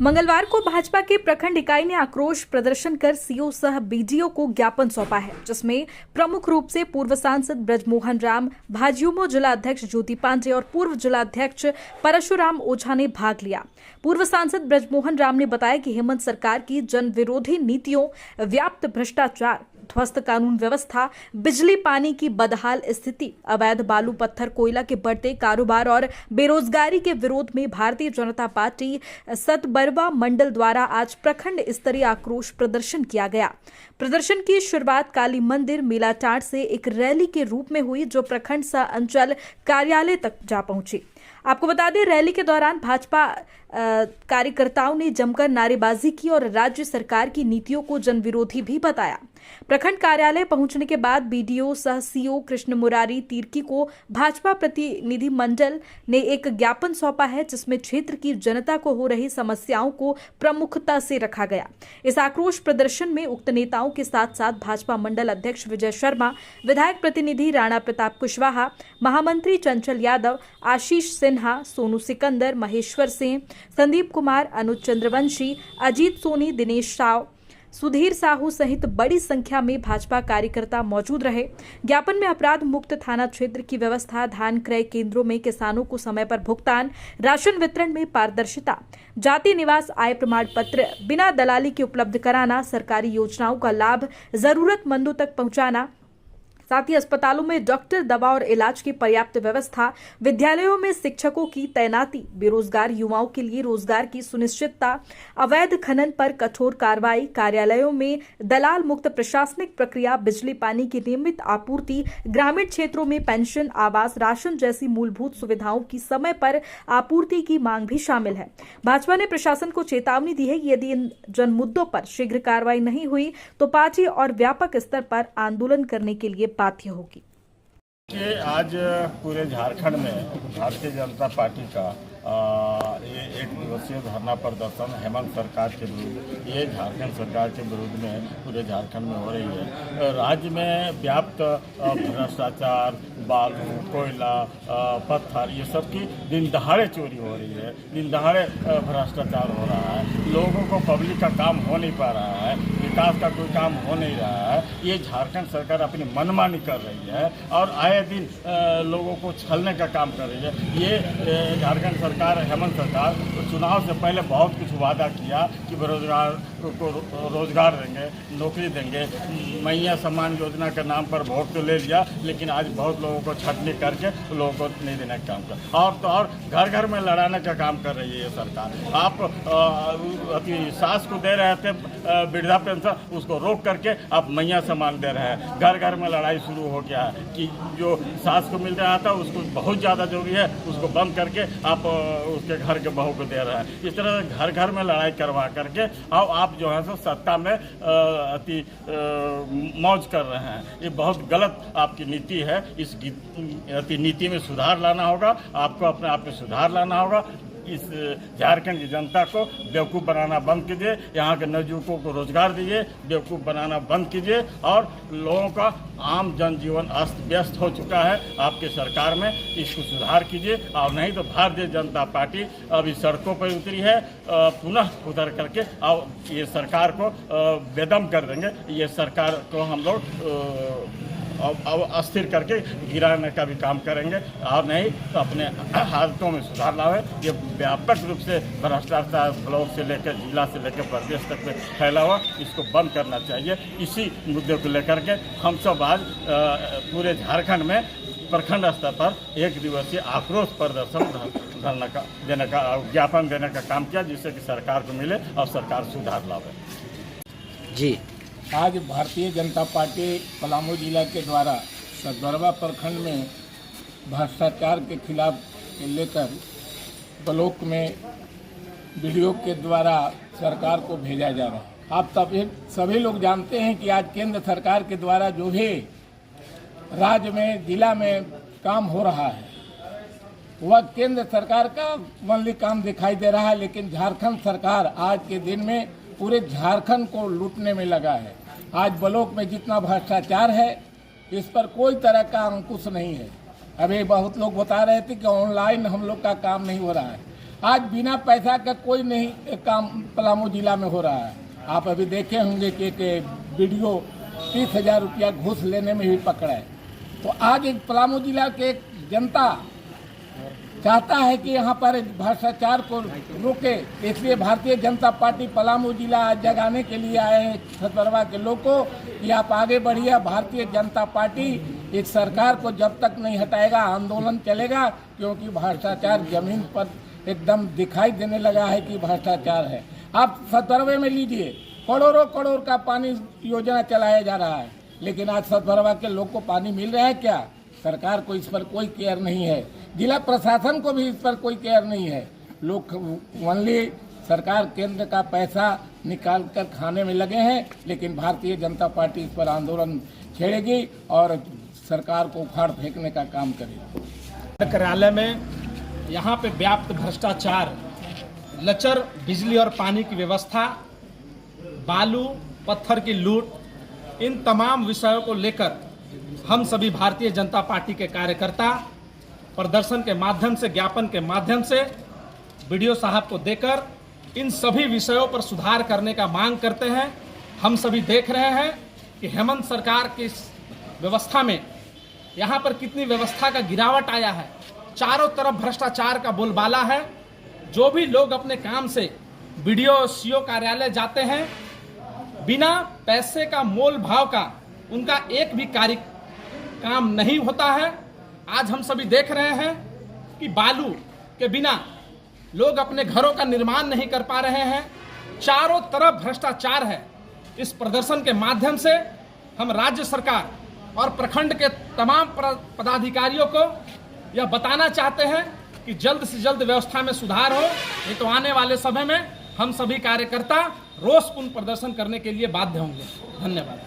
मंगलवार को भाजपा के प्रखंड इकाई ने आक्रोश प्रदर्शन कर सीओ सह बीडीओ को ज्ञापन सौंपा है, जिसमें प्रमुख रूप से पूर्व सांसद ब्रजमोहन राम, भाजयुमो जिला अध्यक्ष ज्योति पांडे और पूर्व जिला अध्यक्ष परशुराम ओझा ने भाग लिया। पूर्व सांसद ब्रजमोहन राम ने बताया कि हेमंत सरकार की जन विरोधी नीतियों, व्याप्त भ्रष्टाचार, ध्वस्त कानून व्यवस्था, बिजली पानी की बदहाल स्थिति, अवैध बालू पत्थर कोयला के बढ़ते कारोबार और बेरोजगारी के विरोध में भारतीय जनता पार्टी सतबरवा मंडल द्वारा आज प्रखंड स्तरीय आक्रोश प्रदर्शन किया गया। प्रदर्शन की शुरुआत काली मंदिर मेलाटांड से एक रैली के रूप में हुई, जो प्रखंड सह अंचल कार्यालय तक जा पहुंची। आपको बता दें, रैली के दौरान भाजपा कार्यकर्ताओं ने जमकर नारेबाजी की और राज्य सरकार की नीतियों को जन विरोधी भी बताया। प्रखंड कार्यालय पहुंचने के बाद बीडीओ सह सीओ कृष्ण मुरारी तिर्की को भाजपा प्रतिनिधि मंडल ने एक ज्ञापन सौंपा है, जिसमें क्षेत्र की जनता को हो रही समस्याओं को प्रमुखता से रखा गया। इस आक्रोश प्रदर्शन में उक्त नेताओं के साथ साथ भाजपा मंडल अध्यक्ष विजय शर्मा, विधायक प्रतिनिधि राणा प्रताप कुशवाहा, महामंत्री चंचल यादव, आशीष सिन्हा, सोनू सिकंदर, महेश्वर सिंह, संदीप कुमार, अनुज चंद्रवंशी, अजीत सोनी, दिनेश राव, सुधीर साहू सहित बड़ी संख्या में भाजपा कार्यकर्ता मौजूद रहे। ज्ञापन में अपराध मुक्त थाना क्षेत्र की व्यवस्था, धान क्रय केंद्रों में किसानों को समय पर भुगतान, राशन वितरण में पारदर्शिता, जाति निवास आय प्रमाण पत्र बिना दलाली के उपलब्ध कराना, सरकारी योजनाओं का लाभ जरूरतमंदों तक पहुंचाना, साथ ही अस्पतालों में डॉक्टर, दवा और इलाज की पर्याप्त व्यवस्था, विद्यालयों में शिक्षकों की तैनाती, बेरोजगार युवाओं के लिए रोजगार की सुनिश्चितता, अवैध खनन पर कठोर कार्रवाई, कार्यालयों में दलाल मुक्त प्रशासनिक प्रक्रिया, बिजली पानी की नियमित आपूर्ति, ग्रामीण क्षेत्रों में पेंशन, आवास, राशन जैसी मूलभूत सुविधाओं की समय पर आपूर्ति की मांग भी शामिल है। भाजपा ने प्रशासन को चेतावनी दी है कि यदि इन जन मुद्दों पर शीघ्र कार्रवाई नहीं हुई तो पार्टी और व्यापक स्तर पर आंदोलन करने के लिए बाध्य होगी। आज पूरे झारखंड में भारतीय जनता पार्टी का ये एक दिवसीय धरना प्रदर्शन हेमंत सरकार के विरुद्ध, ये झारखंड सरकार के विरुद्ध में पूरे झारखंड में हो रही है। राज्य में व्याप्त भ्रष्टाचार, बालू, कोयला, पत्थर, ये सब की दिन दहाड़े चोरी हो रही है, दिन दहाड़े भ्रष्टाचार हो रहा है, लोगों को पब्लिक का काम हो नहीं पा रहा है, विकास का कोई काम हो नहीं रहा है। ये झारखंड सरकार अपनी मनमानी कर रही है और आए दिन लोगों को छलने का काम कर रही है। ये झारखंड सरकार, हेमंत सरकार चुनाव से पहले बहुत कुछ वादा किया कि बेरोजगार को रोजगार देंगे, नौकरी देंगे, मैया सम्मान योजना के नाम पर वोट तो ले लिया, लेकिन आज बहुत लोगों को छटनी करके लोगों को नहीं देने का काम कर, और तो और घर घर में लड़ाने का काम कर रही है ये सरकार। आप अपनी सास को दे रहे थे वृद्धा पेंशन, उसको रोक करके आप मैया सम्मान दे रहे हैं। घर घर में लड़ाई शुरू हो गया है कि जो सास को मिल रहा था उसको बहुत ज़्यादा जरूरी है, उसको बंद करके आप उसके घर के बहू को दे रहे हैं। इस तरह से घर घर में लड़ाई करवा करके और आप जो है सो सत्ता में अति मौज कर रहे हैं। ये बहुत गलत आपकी नीति है। इस नीति में सुधार लाना होगा, आपको अपने आप में सुधार लाना होगा। इस झारखंड की जनता को बेवकूफ़ बनाना बंद कीजिए, यहाँ के नवयुवकों को रोजगार दीजिए, बेवकूफ़ बनाना बंद कीजिए। और लोगों का आम जनजीवन अस्त व्यस्त हो चुका है आपके सरकार में, इसको सुधार कीजिए। और नहीं तो भारतीय जनता पार्टी अभी सड़कों पर उतरी है, पुनः उतर करके और ये सरकार को बेदम कर देंगे। ये सरकार को हम लोग अब अस्थिर करके गिराने का भी काम करेंगे, और नहीं तो अपने हालतों में सुधार लावे। ये व्यापक रूप से भ्रष्टाचार ब्लॉक से लेकर जिला से लेकर प्रदेश तक में फैला हुआ, इसको बंद करना चाहिए। इसी मुद्दे को लेकर के हम सब आज पूरे झारखंड में प्रखंड स्तर पर एक दिवसीय आक्रोश प्रदर्शन देने का ज्ञापन देने का काम किया, जिससे कि सरकार को मिले और सरकार सुधार लावे। जी, आज भारतीय जनता पार्टी पलामू जिला के द्वारा सतबरवा प्रखंड में भ्रष्टाचार के खिलाफ लेकर ब्लॉक में वीडियो के द्वारा सरकार को भेजा जा रहा है। आप सभी लोग जानते हैं कि आज केंद्र सरकार के द्वारा जो भी राज्य में, जिला में काम हो रहा है, वह केंद्र सरकार का ओनली काम दिखाई दे रहा है, लेकिन झारखंड सरकार आज के दिन में पूरे झारखंड को लूटने में लगा है। आज ब्लॉक में जितना भ्रष्टाचार है, इस पर कोई तरह का अंकुश नहीं है। अभी बहुत लोग बता रहे थे कि ऑनलाइन हम लोग का काम नहीं हो रहा है। आज बिना पैसा का कोई नहीं काम पलामू जिला में हो रहा है। आप अभी देखे होंगे कि एक वीडियो 30,000 रुपया घूस लेने में भी पकड़ा है। तो आज एक पलामू जिला के एक जनता चाहता है कि यहाँ पर भ्रष्टाचार को रोके, इसलिए भारतीय जनता पार्टी पलामू जिला आज जगाने के लिए आए हैं सतबरवा के लोग को कि आप आगे बढ़िए। भारतीय जनता पार्टी इस सरकार को जब तक नहीं हटाएगा आंदोलन चलेगा, क्योंकि भ्रष्टाचार जमीन पर एकदम दिखाई देने लगा है कि भ्रष्टाचार है। आप सतबरवे में लीजिए, करोड़ों करोड़ का पानी योजना चलाया जा रहा है, लेकिन आज सतबरवा के लोग को पानी मिल रहा है क्या? सरकार को इस पर कोई केयर नहीं है, जिला प्रशासन को भी इस पर कोई केयर नहीं है। लोग ओनली सरकार केंद्र का पैसा निकाल कर खाने में लगे हैं, लेकिन भारतीय जनता पार्टी इस पर आंदोलन छेड़ेगी और सरकार को उखाड़ फेंकने का काम करेगी। कार्यालय में यहाँ पे व्याप्त भ्रष्टाचार, लचर बिजली और पानी की व्यवस्था, बालू पत्थर की लूट, इन तमाम विषयों को लेकर हम सभी भारतीय जनता पार्टी के कार्यकर्ता प्रदर्शन के माध्यम से, ज्ञापन के माध्यम से वीडियो साहब को देकर इन सभी विषयों पर सुधार करने का मांग करते हैं। हम सभी देख रहे हैं कि हेमंत सरकार की इस व्यवस्था में यहाँ पर कितनी व्यवस्था का गिरावट आया है। चारों तरफ भ्रष्टाचार का बोलबाला है। जो भी लोग अपने काम से वीडियो सीओ कार्यालय जाते हैं, बिना पैसे का मोल भाव का उनका एक भी कार्य काम नहीं होता है। आज हम सभी देख रहे हैं कि बालू के बिना लोग अपने घरों का निर्माण नहीं कर पा रहे हैं। चारों तरफ भ्रष्टाचार है। इस प्रदर्शन के माध्यम से हम राज्य सरकार और प्रखंड के तमाम पदाधिकारियों को यह बताना चाहते हैं कि जल्द से जल्द व्यवस्था में सुधार हो, नहीं तो आने वाले समय में हम सभी कार्यकर्ता रोषपूर्ण प्रदर्शन करने के लिए बाध्य होंगे। धन्यवाद।